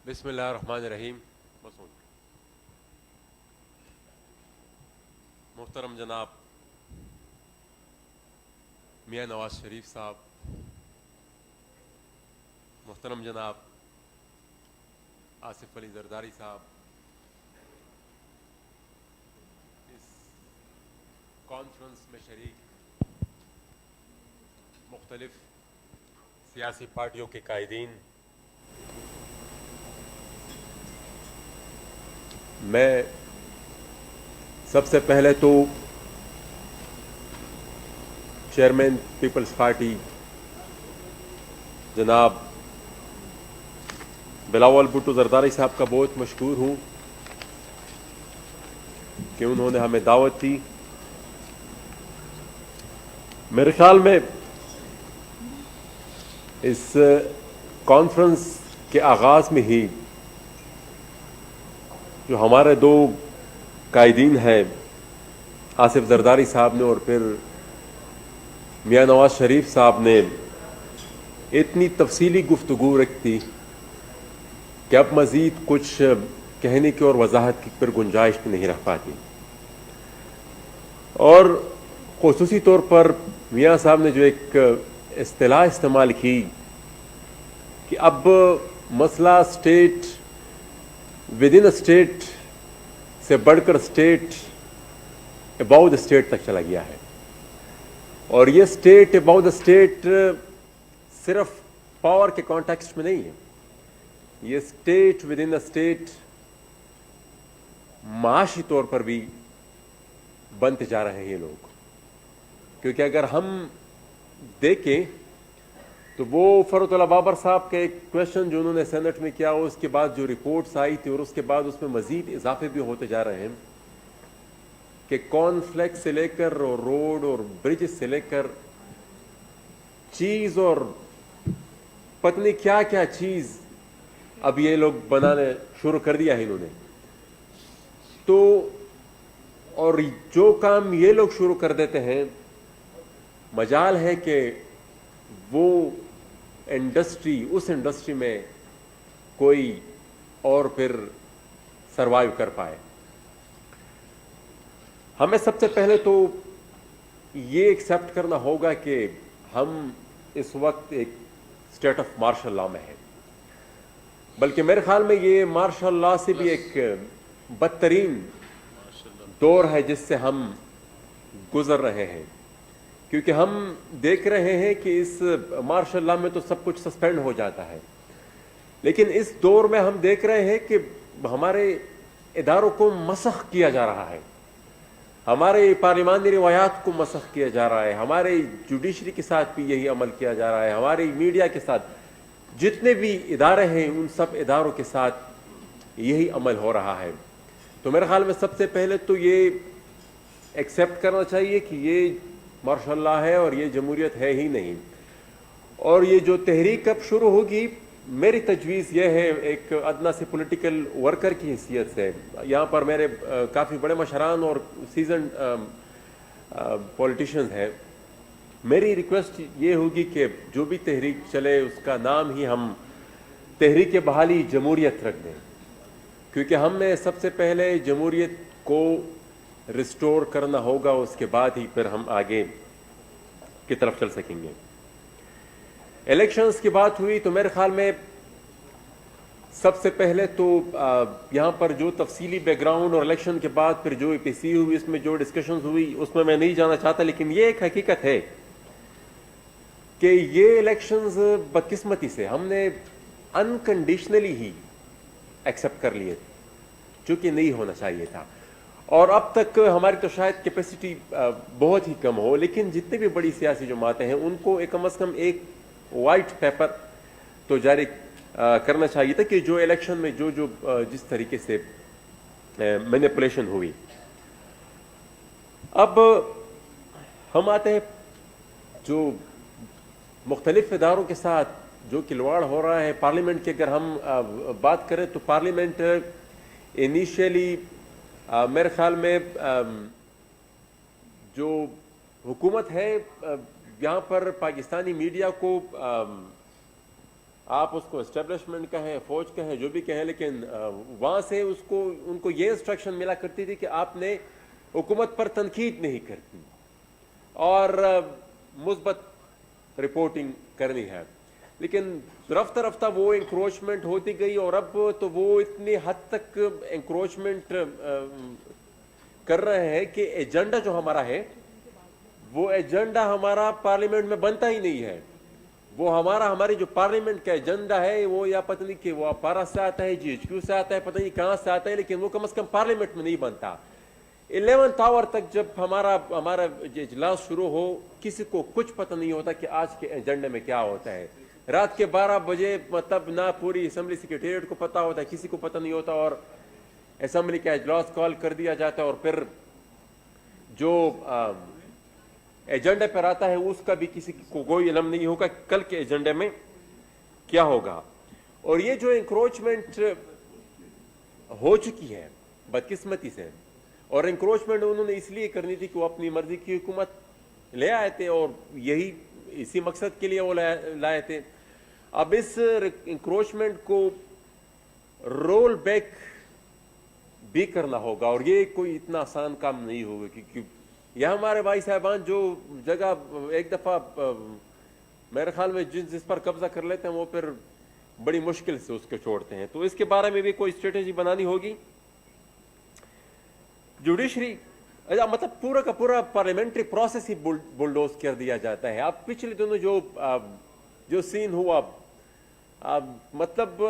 بسم اللہ الرحمن الرحیم. محترم جناب میاں نواز شریف صاحب، محترم جناب آصف علی زرداری صاحب، اس کانفرنس میں شریک مختلف سیاسی پارٹیوں کے قائدین، میں سب سے پہلے تو چیئرمین پیپلز پارٹی جناب بلاول بھٹو زرداری صاحب کا بہت مشکور ہوں کہ انہوں نے ہمیں دعوت دی. میرے خیال میں اس کانفرنس کے آغاز میں ہی جو ہمارے دو قائدین ہیں آصف زرداری صاحب نے اور پھر میاں نواز شریف صاحب نے اتنی تفصیلی گفتگو رکھی کہ اب مزید کچھ کہنے کی اور وضاحت کی پر گنجائش نہیں رہ پاتی. اور خصوصی طور پر میاں صاحب نے جو ایک اصطلاح استعمال کی کہ اب مسئلہ اسٹیٹ ود ان اسٹیٹ سے بڑھ کر اسٹیٹ اباؤ دا اسٹیٹ تک چلا گیا ہے، اور یہ اسٹیٹ اباؤ دا اسٹیٹ صرف پاور کے کانٹیکسٹ میں نہیں ہے، یہ state with in the state معاشی طور پر بھی بنتے جا رہے ہیں یہ لوگ. کیونکہ اگر ہم دیکھیں تو وہ فرحت اللہ بابر صاحب کا ایک کویشچن جو انہوں نے سینٹ میں کیا، اس کے بعد جو رپورٹس آئی تھی اور اس کے بعد اس میں مزید اضافے بھی ہوتے جا رہے ہیں کہ کارن فلیکس سے لے کر اور روڈ اور برجز سے لے کر چیز اور پتہ نہیں کیا کیا چیز اب یہ لوگ بنانے شروع کر دیا ہے انہوں نے. تو اور جو کام یہ لوگ شروع کر دیتے ہیں مجال ہے کہ وہ انڈسٹری اس انڈسٹری میں کوئی اور پھر سروائیو کر پائے. ہمیں سب سے پہلے تو یہ ایکسیپٹ کرنا ہوگا کہ ہم اس وقت ایک اسٹیٹ آف مارشل لاء میں ہیں، بلکہ میرے خیال میں یہ مارشل لاء سے بھی ایک بدترین دور ہے جس سے ہم گزر رہے ہیں. کیونکہ ہم دیکھ رہے ہیں کہ اس مارشل لاء میں تو سب کچھ سسپینڈ ہو جاتا ہے، لیکن اس دور میں ہم دیکھ رہے ہیں کہ ہمارے اداروں کو مسخ کیا جا رہا ہے، ہمارے پارلیمانی روایات کو مسخ کیا جا رہا ہے، ہمارے جوڈیشری کے ساتھ بھی یہی عمل کیا جا رہا ہے، ہماری میڈیا کے ساتھ جتنے بھی ادارے ہیں ان سب اداروں کے ساتھ یہی عمل ہو رہا ہے. تو میرے خیال میں سب سے پہلے تو یہ ایکسیپٹ کرنا چاہیے کہ یہ مارشل لاء ہے اور یہ جمہوریت ہے ہی نہیں. اور یہ جو تحریک اب شروع ہوگی، میری تجویز یہ ہے ایک ادنا سے پولیٹیکل ورکر کی حیثیت سے، یہاں پر میرے کافی بڑے مشران اور سیزنڈ پولیٹیشینز ہیں، میری ریکویسٹ یہ ہوگی کہ جو بھی تحریک چلے اس کا نام ہی ہم تحریک بحالی جمہوریت رکھ دیں، کیونکہ ہمیں سب سے پہلے جمہوریت کو ریسٹور کرنا ہوگا، اس کے بعد ہی پھر ہم آگے کی طرف چل سکیں گے. الیکشنز کی بات ہوئی تو میرے خیال میں سب سے پہلے تو یہاں پر جو تفصیلی بیک گراؤنڈ اور الیکشن کے بعد پھر جو پی سی ہوئی، اس میں جو ڈسکشنز ہوئی اس میں نہیں جانا چاہتا، لیکن یہ ایک حقیقت ہے کہ یہ الیکشنز بدقسمتی سے ہم نے انکنڈیشنلی ہی ایکسیپٹ کر لیے جو کہ نہیں ہونا چاہیے تھا. اور اب تک ہماری تو شاید کیپیسٹی بہت ہی کم ہو، لیکن جتنی بھی بڑی سیاسی جماعتیں ہیں ان کو کم از کم ایک وائٹ پیپر تو جاری کرنا چاہیے تھا کہ جو الیکشن میں جو جس طریقے سے مینیپولیشن ہوئی. اب ہم آتے ہیں جو مختلف اداروں کے ساتھ جو کھلواڑ ہو رہا ہے پارلیمنٹ کی. اگر ہم بات کریں تو پارلیمنٹ انیشیلی میرے خیال میں جو حکومت ہے یہاں پر پاکستانی میڈیا کو آپ اس کو اسٹیبلشمنٹ کہیں، فوج کہیں، جو بھی کہیں، لیکن وہاں سے ان کو یہ انسٹرکشن ملا کرتی تھی کہ آپ نے حکومت پر تنقید نہیں کرتی اور مثبت رپورٹنگ کرنی ہے. لیکن رفتہ رفتہ وہ انکروچمنٹ ہوتی گئی، اور اب تو وہ اتنی حد تک انکروچمنٹ کر رہے ہیں کہ ایجنڈا جو ہمارا ہے وہ ایجنڈا ہمارا پارلیمنٹ میں بنتا ہی نہیں ہے. وہ ہماری جو پارلیمنٹ کا ایجنڈا ہے وہ یا پتہ نہیں کہ وہ پارا سے آتا ہے، جی ایچ کیو سے آتا ہے، پتہ نہیں کہاں سے آتا ہے، لیکن وہ کم از کم پارلیمنٹ میں نہیں بنتا. 11th آور تک جب ہمارا اجلاس شروع ہو کسی کو کچھ پتہ نہیں ہوتا کہ آج کے ایجنڈے میں کیا ہوتا ہے. رات کے 12 بجے مطلب نہ پوری اسمبلی سیکریٹریٹ کو پتہ ہوتا ہے، کسی کو پتہ نہیں ہوتا، اور اسمبلی کا اجلاس کال کر دیا جاتا ہے، اور پھر جو ایجنڈے پر آتا ہے اس کا بھی کسی کو کوئی علم نہیں ہوگا کل کے ایجنڈے میں کیا ہوگا. اور یہ جو انکروچمنٹ ہو چکی ہے بدقسمتی سے، اور انکروچمنٹ انہوں نے اس لیے کرنی تھی کہ وہ اپنی مرضی کی حکومت لے آئے تھے، اور اسی مقصد کے لیے وہ لائے تھے. اب اس انکروچمنٹ کو رول بیک بھی کرنا ہوگا، اور یہ کوئی اتنا آسان کام نہیں ہوگا، کیونکہ یہ ہمارے بھائی صاحبان جو جگہ ایک دفعہ میرے خیال میں جس پر قبضہ کر لیتے ہیں وہ پھر بڑی مشکل سے اس کو چھوڑتے ہیں. تو اس کے بارے میں بھی کوئی اسٹریٹجی بنانی ہوگی. جوڈیشری مطلب پورا کا پورا پارلیمنٹری پروسیس ہی بلڈوز کر دیا جاتا ہے. اب پچھلے دنوں جو سین ہوا، مطلب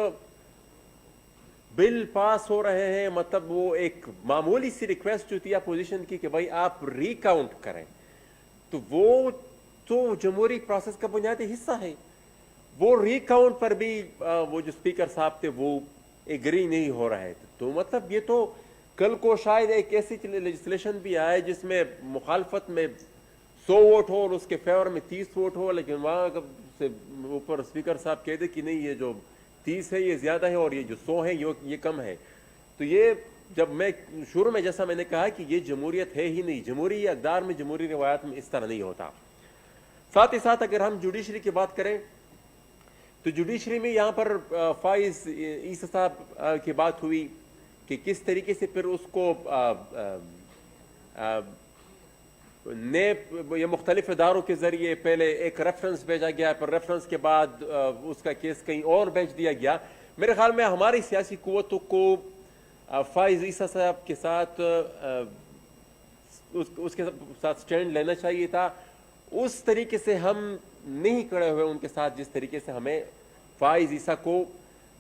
بل پاس ہو رہے ہیں، مطلب وہ ایک معمولی سی ریکویسٹ جو تھی اپوزیشن کی کہ بھائی آپ ریکاؤنٹ کریں، تو وہ تو جمہوری پروسیس کا بنیادی حصہ ہے. وہ ریکاؤنٹ پر بھی وہ جو اسپیکر صاحب تھے وہ ایگری نہیں ہو رہے تھے. تو مطلب یہ تو کل کو شاید ایک ایسی لیجسلیشن بھی آئے جس میں مخالفت میں 100 ووٹ ہو اور اس کے فیور میں 30 ووٹ ہو، لیکن وہاں سے اوپر اسپیکر صاحب کہہ دے کہ نہیں یہ جو 30 ہے یہ زیادہ ہے اور یہ جو 100 ہے یہ کم ہے. تو یہ جب میں شروع میں جیسا میں نے کہا کہ یہ جمہوریت ہے ہی نہیں، جمہوری اقدار میں جمہوری روایات میں اس طرح نہیں ہوتا. ساتھ ہی ساتھ اگر ہم جوڈیشری کی بات کریں تو جوڈیشری میں یہاں پر فائز عیسی صاحب کی بات ہوئی کہ کس طریقے سے پھر اس کو یہ مختلف اداروں کے ذریعے پہلے ایک ریفرنس بھیجا گیا، پھر ریفرنس کے بعد اس کا کیس کہیں اور بھیج دیا گیا. میرے خیال میں ہماری سیاسی قوتوں کو فائز عیسی صاحب کے ساتھ اس کے ساتھ سٹینڈ لینا چاہیے تھا. اس طریقے سے ہم نہیں کھڑے ہوئے ان کے ساتھ جس طریقے سے ہمیں فائز عیسی کو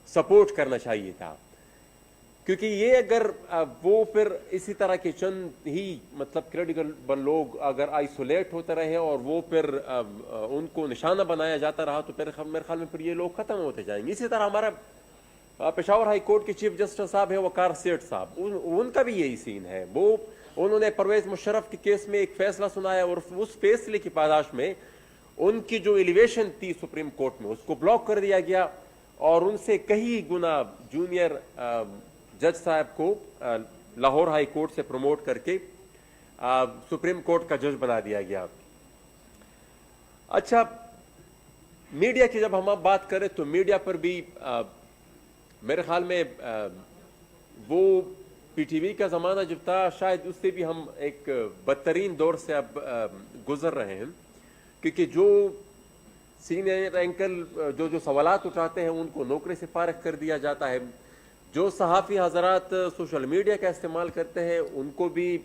سپورٹ کرنا چاہیے تھا، کیونکہ یہ اگر وہ پھر اسی طرح کے چند ہی مطلب کریڈیبل لوگ اگر آئسولیٹ ہوتے رہے اور وہ پھر ان کو نشانہ بنایا جاتا رہا تو پھر میرے خیال میں پھر یہ لوگ ختم ہوتے جائیں گے. اسی طرح ہمارا پشاور ہائی کورٹ کے چیف جسٹس صاحب ہیں وقار سیٹھ صاحب، ان کا بھی یہی سین ہے. انہوں نے پرویز مشرف کے کیس میں ایک فیصلہ سنایا اور اس فیصلے کی پاداش میں ان کی جو ایلیویشن تھی سپریم کورٹ میں اس کو بلاک کر دیا گیا، اور ان سے کئی گنا جونیئر جج صاحب کو لاہور ہائی کورٹ سے پروموٹ کر کے سپریم کورٹ کا جج بنا دیا گیا. اچھا، میڈیا کی جب ہم بات کریں تو میڈیا پر بھی میرے خیال میں وہ پی ٹی وی کا زمانہ جب تھا شاید اس سے بھی ہم ایک بدترین دور سے اب گزر رہے ہیں، کیونکہ جو سینئر اینکر جو سوالات اٹھاتے ہیں ان کو نوکری سے فارغ کر دیا جاتا ہے. جو صحافی حضرات سوشل میڈیا کا استعمال کرتے ہیں ان کو بھی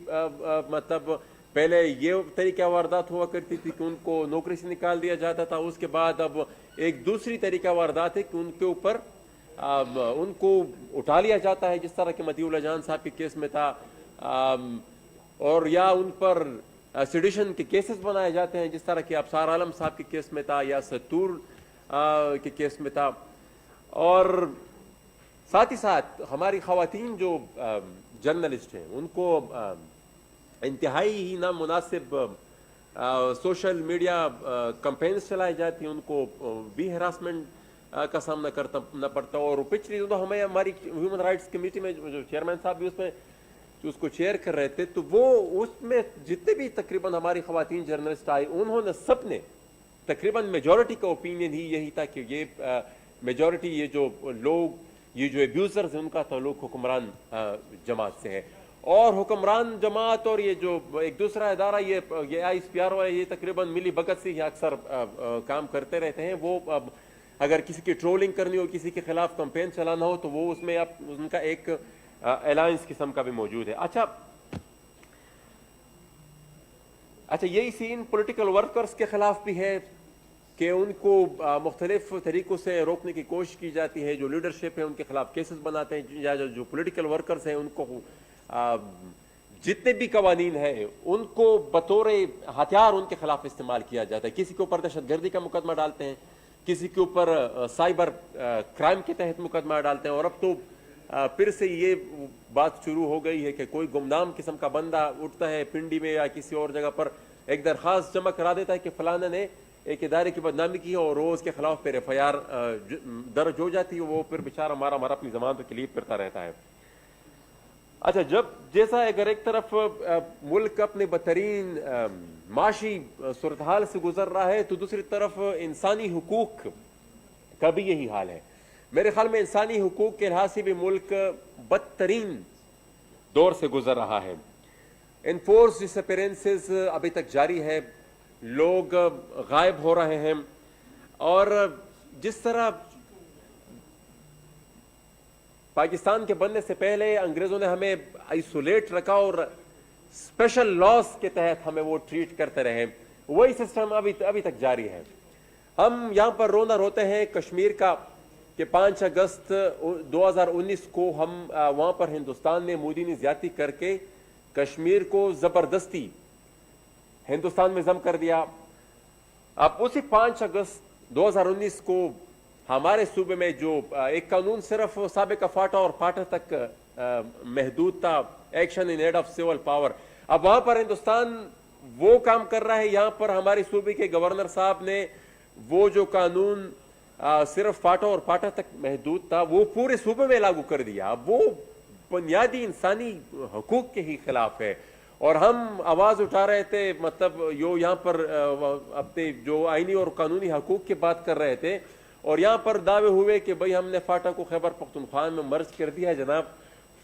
مطلب پہلے یہ طریقہ واردات ہوا کرتی تھی کہ ان کو نوکری سے نکال دیا جاتا تھا، اس کے بعد اب ایک دوسری طریقہ واردات ہے کہ ان کے اوپر ان کو اٹھا لیا جاتا ہے، جس طرح کہ مطیع اللہ جان صاحب کے کیس میں تھا، اور یا ان پر سیڈیشن کے کیسز بنائے جاتے ہیں جس طرح کہ ابصار عالم صاحب کے کیس میں تھا یا ستور کے کیس میں تھا. اور ساتھ ہی ساتھ ہماری خواتین جو جرنلسٹ ہیں ان کو انتہائی ہی نامناسب سوشل میڈیا کمپینز چلائی جاتی ہیں، ان کو بھی ہراسمنٹ کا سامنا کرنا پڑتا. اور پچھلی دنوں ہماری ہیومن رائٹس کمیٹی میں جو چیئرمین صاحب بھی اس کو چیئر کر رہے تھے، تو وہ اس میں جتنے بھی تقریباً ہماری خواتین جرنلسٹ آئی انہوں نے سب نے تقریباً میجورٹی کا اوپینین ہی یہی تھا کہ یہ میجورٹی یہ جو لوگ یہ جو ابیوزرز ہیں ان کا تعلق حکمران جماعت سے ہے. اور حکمران جماعت اور یہ جو ایک دوسرا ادارہ یہ آئی ایس پی آر ہے، یہ تقریباً ملی بھگت سے ہی اکثر کام کرتے رہتے ہیں. وہ اگر کسی کی ٹرولنگ کرنی ہو، کسی کے خلاف کمپین چلانا ہو تو وہ اس میں ان کا ایک الائنس قسم کا بھی موجود ہے. اچھا یہی سین پولیٹیکل ورکرز کے خلاف بھی ہے کہ ان کو مختلف طریقوں سے روکنے کی کوشش کی جاتی ہے. جو لیڈرشپ ہے ان کے خلاف کیسز بناتے ہیں، یا جو پولیٹیکل ورکرز ہیں ان کو جتنے بھی قوانین ہیں ان کو بطور ہتھیار ان کے خلاف استعمال کیا جاتا ہے. کسی کے اوپر دہشت گردی کا مقدمہ ڈالتے ہیں، کسی کے اوپر سائبر کرائم کے تحت مقدمہ ڈالتے ہیں. اور اب تو پھر سے یہ بات شروع ہو گئی ہے کہ کوئی گمنام قسم کا بندہ اٹھتا ہے پنڈی میں یا کسی اور جگہ پر، ایک درخواست جمع کرا دیتا ہے کہ فلانا نے ایک ادارے کی بدنامی کی اور روز کے خلاف پھر ایف آئی آر درج ہو جاتی ہے. وہ پھر بیچارہ مارا اپنی ضمانتوں کے لیے پھرتا رہتا ہے. اچھا جیسا اگر ایک طرف ملک اپنے بدترین معاشی صورتحال سے گزر رہا ہے تو دوسری طرف انسانی حقوق کا بھی یہی حال ہے. میرے خیال میں انسانی حقوق کے لحاظ سے بھی ملک بدترین دور سے گزر رہا ہے. انفورس ڈس اپیرنسز ابھی تک جاری ہے، لوگ غائب ہو رہے ہیں. اور جس طرح پاکستان کے بننے سے پہلے انگریزوں نے ہمیں آئسولیٹ رکھا اور اسپیشل لاس کے تحت ہمیں وہ ٹریٹ کرتے رہے، وہی سسٹم ابھی تک جاری ہے. ہم یہاں پر رونا روتے ہیں کشمیر کا کہ 5 اگست 2019 کو ہم وہاں پر ہندوستان میں مودی نے زیادتی کر کے کشمیر کو زبردستی ہندوستان میں ضم کر دیا. اب اسی 5 اگست 2019 کو ہمارے صوبے میں جو ایک قانون صرف سابقہ فاٹا اور پاٹا تک محدود تھا، action in aid of civil power, اب وہاں پر ہندوستان وہ کام کر رہا ہے. یہاں پر ہمارے صوبے کے گورنر صاحب نے وہ جو قانون صرف فاٹا اور پاٹا تک محدود تھا وہ پورے صوبے میں لاگو کر دیا. اب وہ بنیادی انسانی حقوق کے ہی خلاف ہے. اور ہم آواز اٹھا رہے تھے، مطلب یہاں پر اپنے جو آئینی اور قانونی حقوق کی بات کر رہے تھے، اور یہاں پر دعوے ہوئے کہ بھئی ہم نے فاٹا کو خیبر پختونخوا میں مرج کر دیا ہے. جناب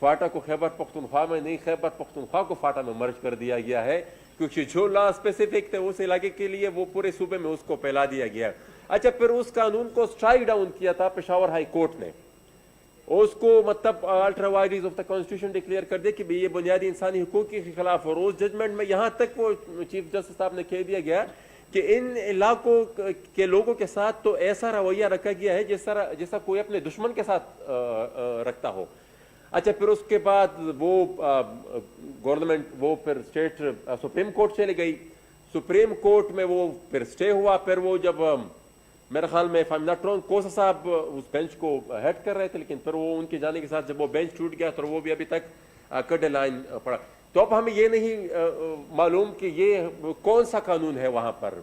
فاٹا کو خیبر پختونخوا میں نہیں، خیبر پختونخوا کو فاٹا میں مرج کر دیا گیا ہے، کیونکہ جو لا اسپیسیفک تھے اس علاقے کے لیے وہ پورے صوبے میں اس کو پھیلا دیا گیا. اچھا پھر اس قانون کو اسٹرائک ڈاؤن کیا تھا پشاور ہائی کورٹ نے، اس کو مطلب ultra vires of the constitution declare کر دیا کہ یہ بنیادی انسانی حقوق کے خلاف. اور اس ججمنٹ میں یہاں تک وہ چیف جسٹس صاحب نے کہہ دیا گیا کہ ان علاقوں کے لوگوں کے ساتھ تو ایسا رویہ رکھا گیا ہے جیسا کوئی اپنے دشمن کے ساتھ رکھتا ہو. اچھا پھر اس کے بعد وہ گورنمنٹ وہ پھر اسٹیٹ سپریم کورٹ چلے گئی. سپریم کورٹ میں وہ پھر اسٹے ہوا. پھر وہ جب میرے خیال میں کوسا صاحب اس بینچ کو ہیڈ کر رہے تھے، لیکن پھر وہ ان کے جانے کے ساتھ جب وہ بینچ ٹوٹ گیا تو وہ بھی ابھی تک کڈے لائن پڑا. تو اب ہمیں یہ نہیں معلوم کہ یہ کون سا قانون ہے وہاں پر،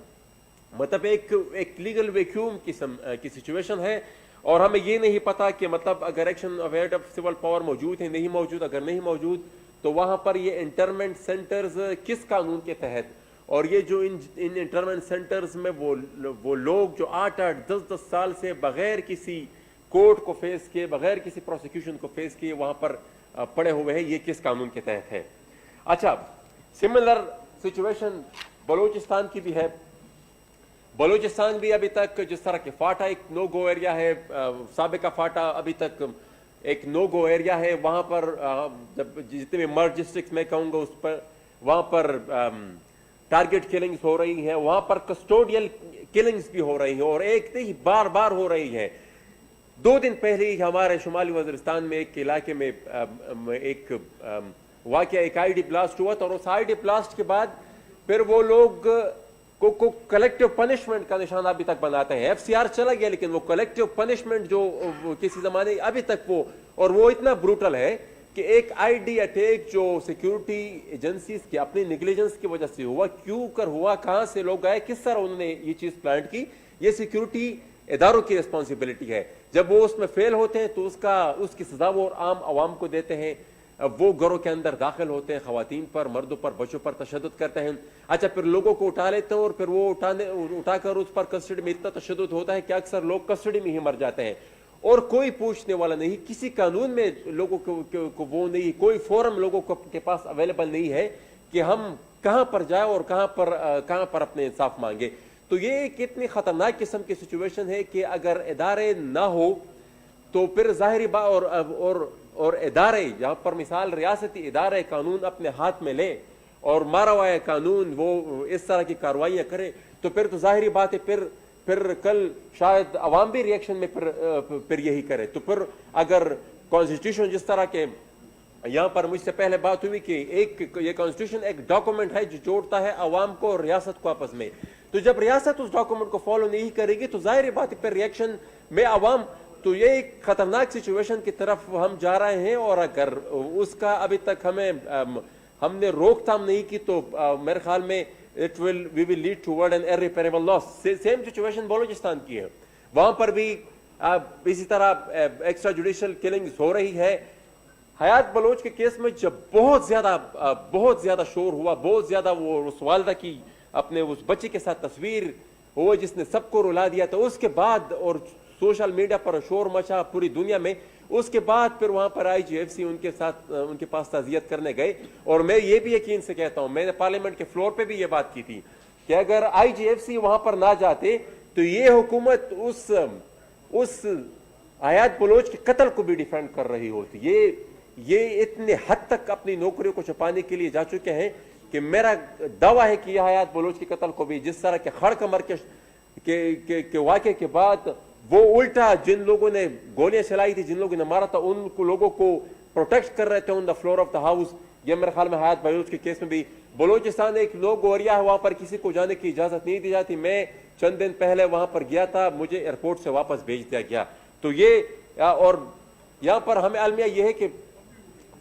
مطلب ایک لیگل ویکیوم کی سچویشن ہے. اور ہمیں یہ نہیں پتا کہ مطلب اگر action of aid of civil power موجود ہے نہیں موجود، اگر نہیں موجود تو وہاں پر یہ انٹرمنٹ سینٹرز کس قانون کے تحت. اور یہ جو ان انٹرمنٹ سینٹرز میں وہ لوگ جو 8-10 سال سے بغیر کسی کورٹ کو فیس کیے، بغیر کسی پروسیکیوشن کو فیس کیے وہاں پر پڑے ہوئے ہیں، یہ کس قانون کے تحت ہے. اچھا سملر سچویشن بلوچستان کی بھی ہے. بلوچستان بھی ابھی تک جس طرح کہ فاٹا ایک نو گو ایریا ہے، سابقہ فاٹا ابھی تک ایک نو گو ایریا ہے. وہاں پر جب جتنے بھی مرج ڈسٹرکٹ میں کہوں گا اس پر وہاں پر ٹارگٹ کلنگز ہو رہی ہیں، وہاں پر کسٹوڈیل کلنگز بھی ہو رہی ہیں، اور ایک نہیں بار ہو رہی ہیں. 2 دن پہلے ہی ہمارے شمالی وزیرستان میں ایک علاقے میں ایک واقعہ ایک آئی ڈی بلاسٹ ہوا تھا. اور اس آئی ڈی بلاسٹ کے بعد پھر وہ لوگ کو کلیکٹیو پنشمنٹ کا نشانہ ابھی تک بناتے ہیں. ایف سی آر چلا گیا لیکن وہ کلیکٹیو پنشمنٹ جو کسی زمانے ابھی تک اور وہ اتنا بروٹل ہے کہ ایک آئی ڈی اٹیک جو سیکیورٹی ایجنسیز کی اپنی نیگلیجنس کی وجہ سے ہوا، کیوں کر ہوا، کہاں سے لوگ آئے، کس طرح انہوں نے یہ چیز پلانٹ کی، یہ سیکیورٹی اداروں کی ریسپانسبلٹی ہے. جب وہ اس میں فیل ہوتے ہیں تو اس کی سزا وہ عام عوام کو دیتے ہیں. وہ گھروں کے اندر داخل ہوتے ہیں، خواتین پر، مردوں پر، بچوں پر تشدد کرتے ہیں. اچھا پھر لوگوں کو اٹھا لیتے ہیں اور پھر وہ اٹھا کر اس پر کسٹڈی میں اتنا تشدد ہوتا ہے کہ اکثر لوگ کسٹڈی میں ہی مر جاتے ہیں اور کوئی پوچھنے والا نہیں. کسی قانون میں لوگوں کو وہ نہیں، کوئی فورم لوگوں کے پاس اویلیبل نہیں ہے کہ ہم کہاں پر جائیں اور کہاں پر اپنے انصاف مانگے. تو یہ ایک اتنی خطرناک قسم کی سچویشن ہے کہ اگر ادارے نہ ہو تو پھر ظاہری اور ادارے جہاں پر مثال ریاستی ادارے قانون اپنے ہاتھ میں لے اور مارا ہوا قانون وہ اس طرح کی کارروائیاں کرے تو پھر تو ظاہری بات ہے پھر کل شاید عوام بھی ریئیکشن میں پھر یہی کرے. تو پھر اگر کانسٹیٹیوشن جس طرح کے یہاں پر مجھ سے پہلے بات ہوئی کہ یہ کانسٹیٹیوشن ایک ڈاکومنٹ ہے جو جوڑتا ہے عوام کو اور ریاست کو آپس میں، تو جب ریاست اس ڈاکومنٹ کو فالو نہیں کرے گی تو ظاہر بات ہے پھر ریئیکشن میں عوام. تو یہ ایک خطرناک سچویشن کی طرف ہم جا رہے ہیں اور اگر اس کا ابھی تک ہم نے روک تھام نہیں کی تو میرے خیال میں we will lead toward an irreparable loss. Same situation Balochistan کی ہے، وہاں پر بھی اسی طرح ایکسٹرا جوڈیشل کلنگز ہو رہی ہے. حیات بلوچ کے کیس میں جب بہت زیادہ شور ہوا، بہت زیادہ وہ اس والدہ کی اپنے اس بچے کے ساتھ تصویر ہوا جس نے سب کو رلا دیا، تو اس کے بعد اور سوشل میڈیا پر شور مچا پوری دنیا میں. اس کے بعد پھر وہاں پر IGFC ان کے پاس تعزیت کرنے گئے اور میں یہ بھی یقین سے کہتا ہوں، میں نے پارلیمنٹ کے فلور پہ بھی یہ بات کی تھی کہ اگر IGFC وہاں پر نہ جاتے تو یہ حکومت اس حیات بلوچ کے قتل کو بھی ڈیفینڈ کر رہی ہوتی. یہ اتنے حد تک اپنی نوکریوں کو چھپانے کے لیے جا چکے ہیں کہ میرا دعویٰ ہے کہ یہ حیات بلوچ کے قتل کو بھی جس طرح کے خڑ کمر کے واقعے کے بعد وہ الٹا جن لوگوں نے گولیاں چلائی تھی، جن لوگوں نے مارا تھا، ان کو لوگوں کو پروٹیکٹ کر رہے تھے on the floor of the house. یہ میرے خیال میں حیات بلوچ کے کیس میں بھی بلوچستان ایک لو گوریا ہے، وہاں پر کسی کو جانے کی اجازت نہیں دی جاتی. میں چند دن پہلے وہاں پر گیا تھا، مجھے ایئرپورٹ سے واپس بھیج دیا گیا. تو یہ اور یہاں پر ہمیں المیہ یہ ہے کہ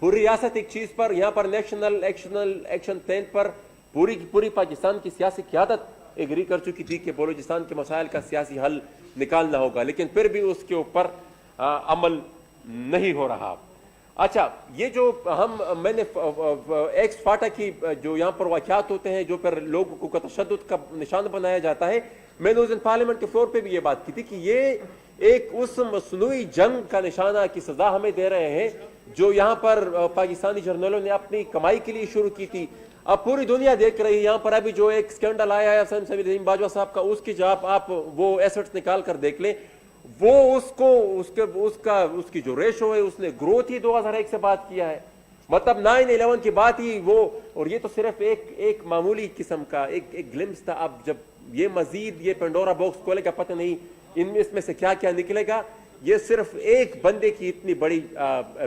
پوری ریاست ایک چیز پر، یہاں پر نیشنل ایکشن پلان پر پوری پاکستان کی سیاسی قیادت ایگری کر چکی تھی کہ بلوچستان کے مسائل کا سیاسی حل نکالنا ہوگا، لیکن پھر بھی اس کے اوپر عمل نہیں ہو رہا. اچھا یہ جو میں نے ایکس فاٹا کی جو یہاں پر واقعات ہوتے ہیں جو پھر لوگوں کو تشدد کا نشان بنایا جاتا ہے، میں نے اس دن پارلیمنٹ کے فلور پہ بھی یہ بات کی تھی کہ یہ ایک اس مصنوعی جنگ کا نشانہ کی سزا ہمیں دے رہے ہیں جو یہاں پر پاکستانی جرنلوں نے اپنی کمائی کے لیے شروع کی تھی. اب پوری دنیا دیکھ رہی ہے. یہاں پر ابھی جو ایک سکینڈل آیا ہے حسین سمیر رحیم باجوہ صاحب کا، اس کی جب آپ وہ ایسٹس نکال کر دیکھ لیں، وہ اس کی جو ریشو ہے اس نے گروتھ ہی 2001 سے بات کیا ہے. مطلب 9/11 کی بات ہی وہ، اور یہ تو صرف ایک معمولی قسم کا ایک گلمس تھا. اب جب یہ مزید یہ پینڈورا باکس کھولے گا، پتہ نہیں اس میں سے کیا کیا نکلے گا. یہ صرف ایک بندے کی اتنی بڑی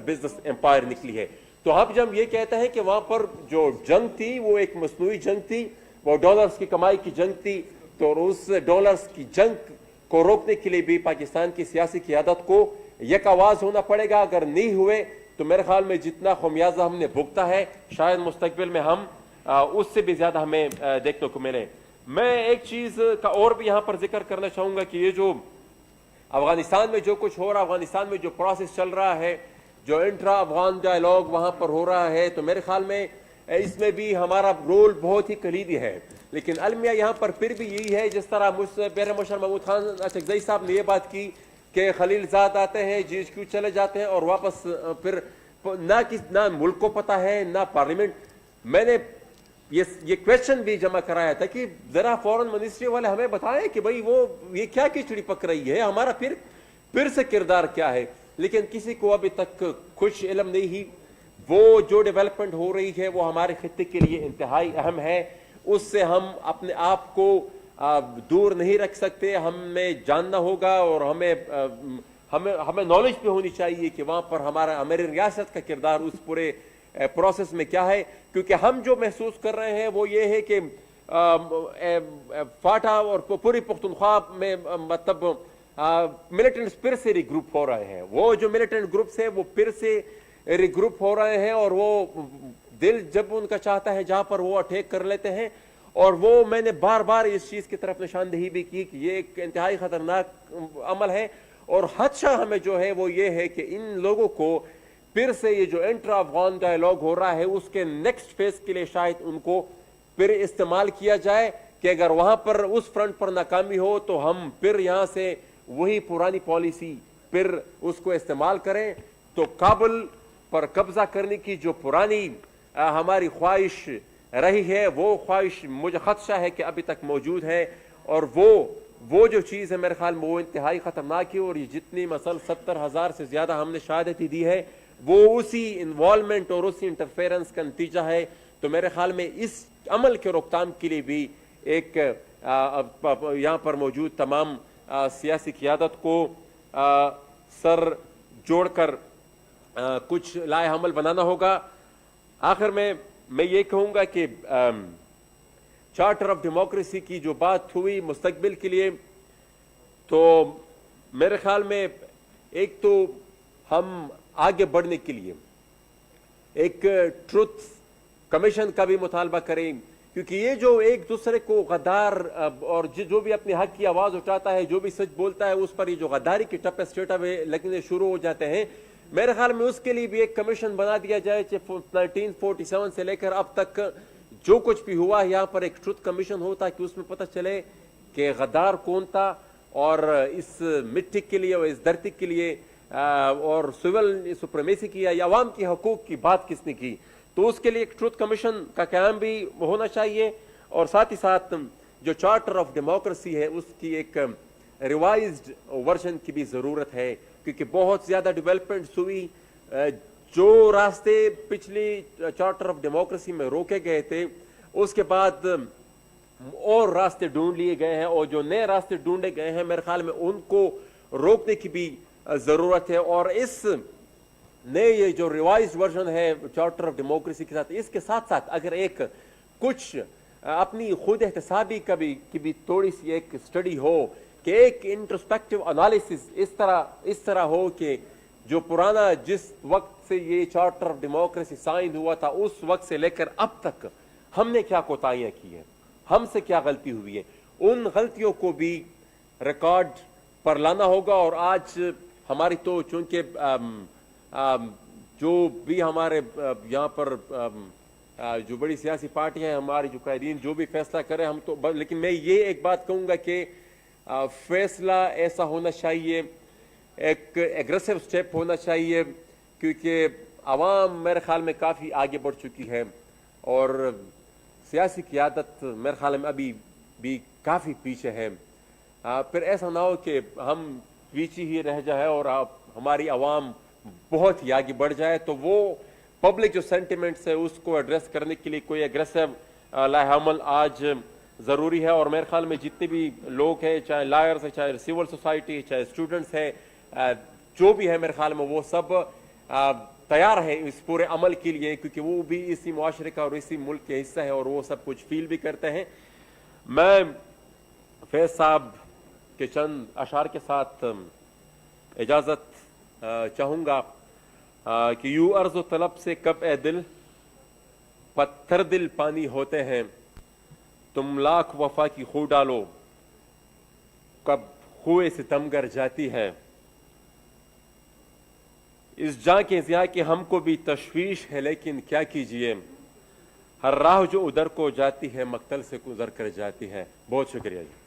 بزنس امپائر نکلی ہے. تو اب جب یہ کہتے ہیں کہ وہاں پر جو جنگ تھی وہ ایک مصنوعی جنگ تھی، وہ ڈالرز کی کمائی کی جنگ تھی، تو اس ڈالرز کی جنگ کو روکنے کے لیے بھی پاکستان کی سیاسی قیادت کو یک آواز ہونا پڑے گا. اگر نہیں ہوئے تو میرے خیال میں جتنا خمیازہ ہم نے بھگتا ہے شاید مستقبل میں ہم اس سے بھی زیادہ ہمیں دیکھنے کو ملے. میں ایک چیز کا اور بھی یہاں پر ذکر کرنا چاہوں گا کہ یہ جو افغانستان میں جو کچھ ہو رہا، افغانستان میں جو پروسیس چل رہا ہے، جو انٹرا افغان ڈائلاگ وہاں پر ہو رہا ہے، تو میرے خیال میں اس میں بھی ہمارا رول بہت ہی کلیدی ہے. لیکن المیہ یہاں پر پھر بھی یہی ہے، جس طرح مجھ سے پیر مشر محمود خان اچکزئی صاحب نے یہ بات کی کہ خلیل زاد آتے ہیں GHQ چلے جاتے ہیں اور واپس پھر نہ ملک کو پتہ ہے نہ پارلیمنٹ. میں نے یہ کویشچن بھی جمع کرایا تھا کہ ذرا فورن منسٹری والے ہمیں بتائیں کہ بھئی وہ یہ کیا کھچڑی پک رہی ہے، ہمارا پھر سے کردار کیا ہے. لیکن کسی کو ابھی تک کچھ علم نہیں ہی. وہ جو ڈیولپمنٹ ہو رہی ہے وہ ہمارے خطے کے لیے انتہائی اہم ہے. اس سے ہم اپنے آپ کو دور نہیں رکھ سکتے. ہمیں جاننا ہوگا اور ہمیں نالج بھی ہونی چاہیے کہ وہاں پر ہماری ریاست کا کردار اس پورے پروسیس میں کیا ہے. کیونکہ ہم جو محسوس کر رہے ہیں وہ یہ ہے کہ فاٹا اور پوری پختونخوا میں مطلب ملیٹنٹس پھر سے ری گروپ ہو رہے ہیں. وہ جو ملیٹنٹ گروپس ہیں وہ پھر سے ری گروپ ہو رہے ہیں اور وہ دل جب ان کا چاہتا ہے جہاں پر وہ اٹیک کر لیتے ہیں. اور وہ میں نے بار بار اس چیز کی طرف نشاندہی بھی کی کہ یہ ایک انتہائی خطرناک عمل ہے. اور خدشہ ہمیں جو ہے وہ یہ ہے کہ ان لوگوں کو پھر سے یہ جو انٹرا افغان ڈائلاگ ہو رہا ہے اس کے نیکسٹ فیز کے لیے شاید ان کو پھر استعمال کیا جائے کہ اگر وہاں پر اس فرنٹ پر ناکامی ہو تو ہم پھر یہاں سے وہی پرانی پالیسی پھر اس کو استعمال کریں. تو کابل پر قبضہ کرنے کی جو پرانی ہماری خواہش رہی ہے وہ خواہش مجھے خدشہ ہے کہ ابھی تک موجود ہے, اور وہ جو چیز ہے میرے خیال میں وہ انتہائی خطرناک ہے. اور یہ جتنی مثلا 70,000 سے زیادہ ہم نے شہادتیں دی ہے وہ اسی انوالومنٹ اور اسی انٹرفیرنس کا نتیجہ ہے. تو میرے خیال میں اس عمل کے روک تھام کے لیے بھی ایک یہاں پر موجود تمام سیاسی قیادت کو سر جوڑ کر کچھ لائحہ عمل بنانا ہوگا. آخر میں یہ کہوں گا کہ چارٹر آف ڈیموکریسی کی جو بات ہوئی مستقبل کے لیے, تو میرے خیال میں ایک تو ہم آگے بڑھنے کے لیے ایک ٹروتھ کمیشن کا بھی مطالبہ کریں, کیونکہ یہ جو ایک دوسرے کو غدار اور جو بھی اپنے حق کی آواز اٹھاتا ہے, جو بھی سچ بولتا ہے, اس پر یہ جو غداری کے ٹپے اسٹیٹا میں لگنے شروع ہو جاتے ہیں, میرے خیال میں اس کے لیے بھی ایک کمیشن بنا دیا جائے. 1947 سے لے کر اب تک جو کچھ بھی ہوا یہاں پر ایک ٹروتھ کمیشن ہو تاکہ اس میں پتہ چلے کہ غدار کون تھا اور اس مٹی کے لیے اور اس دھرتی کے لیے اور سول سپریمیسی کی یا عوام کے حقوق کی بات کس نے کی. تو اس کے لیے ایک ٹروتھ کمیشن کا قیام بھی ہونا چاہیے, اور ساتھ ہی ساتھ جو چارٹر آف ڈیموکریسی ہے اس کی ایک ریوائزڈ ورژن کی بھی ضرورت ہے, کیونکہ بہت زیادہ ڈیولپمنٹس ہوئی. جو راستے پچھلی چارٹر آف ڈیموکریسی میں روکے گئے تھے اس کے بعد اور راستے ڈھونڈ لیے گئے ہیں, اور جو نئے راستے ڈھونڈے گئے ہیں میرے خیال میں ان کو روکنے کی بھی ضرورت ہے. اور اس نئے یہ جو ریوائزڈ ورژن ہے چارٹر آف ڈیموکریسی کے ساتھ, اس کے ساتھ ساتھ اگر ایک کچھ اپنی خود احتسابی کی بھی تھوڑی سی ایک اسٹڈی ہو کہ ایک انٹروسپیکٹیو انالیسس اس طرح ہو کہ جو پرانا جس وقت سے یہ چارٹر آف ڈیموکریسی سائن ہوا تھا اس وقت سے لے کر اب تک ہم نے کیا کوتاہیاں کی ہیں, ہم سے کیا غلطی ہوئی ہے, ان غلطیوں کو بھی ریکارڈ پر لانا ہوگا. اور آج ہماری تو چونکہ جو بھی ہمارے یہاں پر جو بڑی سیاسی پارٹیاں ہیں, ہماری جو قائدین جو بھی فیصلہ کریں ہم تو, لیکن میں یہ ایک بات کہوں گا کہ فیصلہ ایسا ہونا چاہیے, ایک ایگریسو سٹیپ ہونا چاہیے, کیونکہ عوام میرے خیال میں کافی آگے بڑھ چکی ہے اور سیاسی قیادت میرے خیال میں ابھی بھی کافی پیچھے ہے. پھر ایسا نہ ہو کہ ہم پیچھے ہی رہ جائے اور ہماری عوام بہت ہی آگے بڑھ جائے. تو وہ پبلک جو سینٹیمنٹس ہے اس کو ایڈریس کرنے کے لیے کوئی ایگریسو لائحہ عمل آج ضروری ہے. اور میرے خیال میں جتنے بھی لوگ ہیں, چاہے لائرز ہیں, چاہے سول سوسائٹی, چاہے اسٹوڈنٹس ہیں, جو بھی ہے میرے خیال میں وہ سب تیار ہے اس پورے عمل کے لیے, کیونکہ وہ بھی اسی معاشرے کا اور اسی ملک کے حصہ ہے اور وہ سب کچھ فیل بھی کرتے ہیں. میں فیض صاحب کے چند اشعار کے ساتھ اجازت چاہوں گا کہ یوں عرض و طلب سے کب اے دل پتھر دل پانی ہوتے ہیں, تم لاکھ وفا کی خو ڈالو کب خوئے ستمگر جاتی ہے. اس جاں کے ضیاء کے ہم کو بھی تشویش ہے لیکن کیا کیجئے, ہر راہ جو ادھر کو جاتی ہے مقتل سے گزر کر جاتی ہے. بہت شکریہ جی.